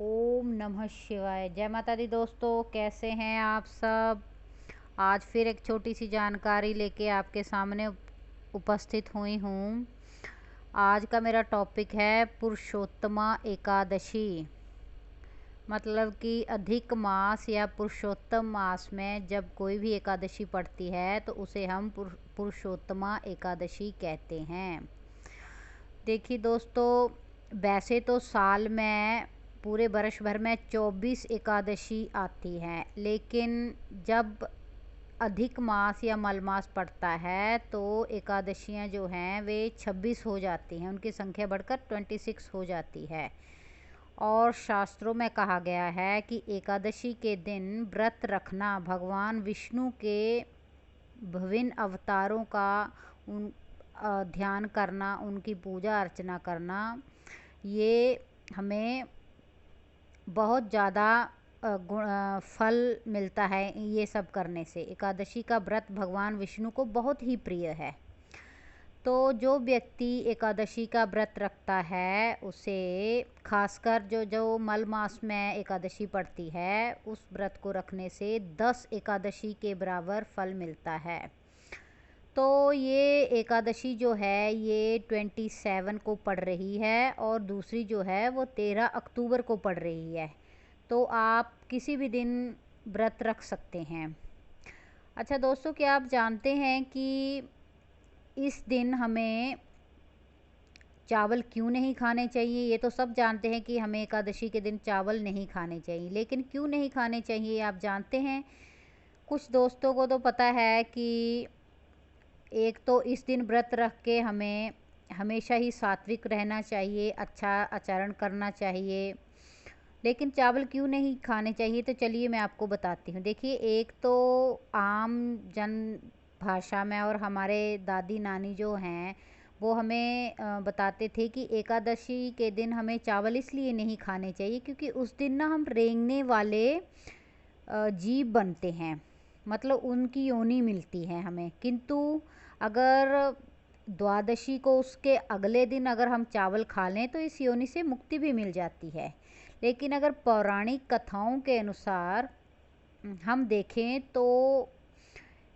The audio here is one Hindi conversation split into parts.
ओम नमः शिवाय। जय माता दी दोस्तों, कैसे हैं आप सब। आज फिर एक छोटी सी जानकारी लेके आपके सामने उपस्थित हुई हूँ। आज का मेरा टॉपिक है पुरुषोत्तमा एकादशी। मतलब कि अधिक मास या पुरुषोत्तम मास में जब कोई भी एकादशी पड़ती है तो उसे हम पुरुषोत्तमा एकादशी कहते हैं। देखिए दोस्तों, वैसे तो साल में पूरे वर्ष भर में 24 एकादशी आती हैं, लेकिन जब अधिक मास या मल मास पड़ता है तो एकादशियां जो हैं वे 26 हो जाती हैं, उनकी संख्या बढ़कर 26 हो जाती है। और शास्त्रों में कहा गया है कि एकादशी के दिन व्रत रखना भगवान विष्णु के विभिन्न अवतारों का उन ध्यान करना, उनकी पूजा अर्चना करना, ये हमें बहुत ज़्यादा फल मिलता है। ये सब करने से एकादशी का व्रत भगवान विष्णु को बहुत ही प्रिय है। तो जो व्यक्ति एकादशी का व्रत रखता है उसे खासकर जो मल मास में एकादशी पड़ती है, उस व्रत को रखने से 10 एकादशी के बराबर फल मिलता है। तो ये एकादशी जो है ये 27 को पड़ रही है और दूसरी जो है वो 13 अक्टूबर को पड़ रही है। तो आप किसी भी दिन व्रत रख सकते हैं। अच्छा दोस्तों, क्या आप जानते हैं कि इस दिन हमें चावल क्यों नहीं खाने चाहिए। ये तो सब जानते हैं कि हमें एकादशी के दिन चावल नहीं खाने चाहिए, लेकिन क्यों नहीं खाने चाहिए आप जानते हैं। कुछ दोस्तों को तो पता है कि एक तो इस दिन व्रत रख के हमें हमेशा ही सात्विक रहना चाहिए, अच्छा आचरण करना चाहिए, लेकिन चावल क्यों नहीं खाने चाहिए तो चलिए मैं आपको बताती हूँ। देखिए, एक तो आम जन भाषा में और हमारे दादी नानी जो हैं वो हमें बताते थे कि एकादशी के दिन हमें चावल इसलिए नहीं खाने चाहिए क्योंकि उस दिन ना हम रेंगने वाले जीव बनते हैं, मतलब उनकी योनि मिलती है हमें। किंतु अगर द्वादशी को उसके अगले दिन अगर हम चावल खा लें तो इस योनि से मुक्ति भी मिल जाती है। लेकिन अगर पौराणिक कथाओं के अनुसार हम देखें तो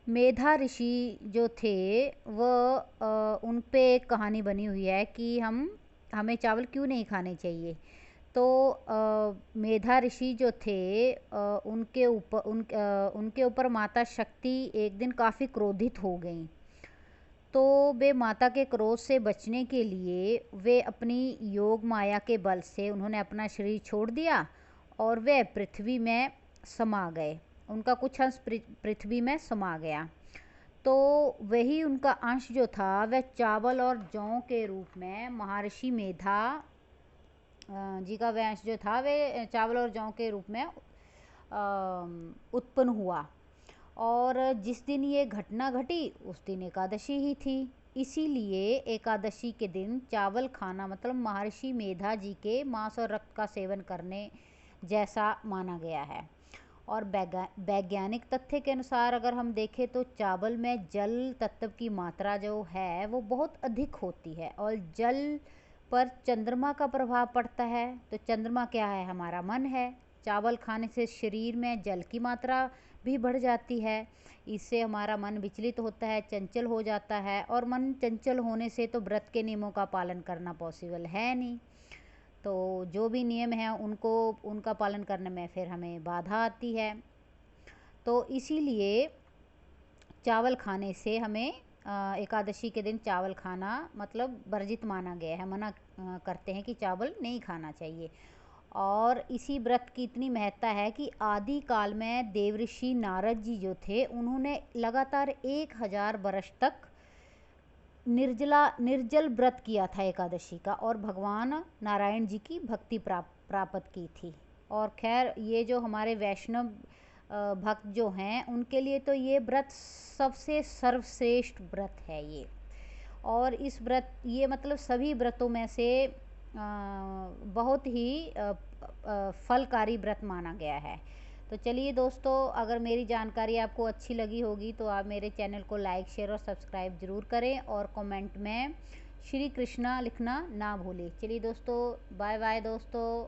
मेधा ऋषि जो थे वह उन पे एक कहानी बनी हुई है कि हमें चावल क्यों नहीं खाने चाहिए। तो मेधा ऋषि जो थे उनके ऊपर माता शक्ति एक दिन काफ़ी क्रोधित हो गईं। तो वे माता के क्रोध से बचने के लिए वे अपनी योग माया के बल से उन्होंने अपना शरीर छोड़ दिया और वे पृथ्वी में समा गए। उनका कुछ अंश पृथ्वी में समा गया। तो वही उनका अंश जो था वह चावल और जौ के रूप में महर्षि मेधा जी का वह अंश जो था वे चावल और जौ के रूप में उत्पन्न हुआ। और जिस दिन ये घटना घटी उस दिन एकादशी ही थी। इसीलिए एकादशी के दिन चावल खाना मतलब महर्षि मेधा जी के मांस और रक्त का सेवन करने जैसा माना गया है। और वैज्ञानिक तथ्य के अनुसार अगर हम देखें तो चावल में जल तत्व की मात्रा जो है वो बहुत अधिक होती है और जल पर चंद्रमा का प्रभाव पड़ता है। तो चंद्रमा क्या है, हमारा मन है। चावल खाने से शरीर में जल की मात्रा भी बढ़ जाती है, इससे हमारा मन विचलित होता है, चंचल हो जाता है। और मन चंचल होने से तो व्रत के नियमों का पालन करना पॉसिबल है नहीं। तो जो भी नियम हैं उनका पालन करने में फिर हमें बाधा आती है। तो इसीलिए चावल खाने से हमें एकादशी के दिन चावल खाना मतलब वर्जित माना गया है, मना करते हैं कि चावल नहीं खाना चाहिए। और इसी व्रत की इतनी महत्ता है कि आदि काल में देवऋषि नारद जी जो थे उन्होंने लगातार 1000 वर्ष तक निर्जल व्रत किया था एकादशी का और भगवान नारायण जी की भक्ति प्राप्त की थी। और खैर ये जो हमारे वैष्णव भक्त जो हैं उनके लिए तो ये व्रत सबसे सर्वश्रेष्ठ व्रत है ये। और इस व्रत ये मतलब सभी व्रतों में से बहुत ही फलकारी व्रत माना गया है। तो चलिए दोस्तों, अगर मेरी जानकारी आपको अच्छी लगी होगी तो आप मेरे चैनल को लाइक शेयर और सब्सक्राइब ज़रूर करें और कमेंट में श्री कृष्णा लिखना ना भूलें। चलिए दोस्तों, बाय बाय दोस्तों।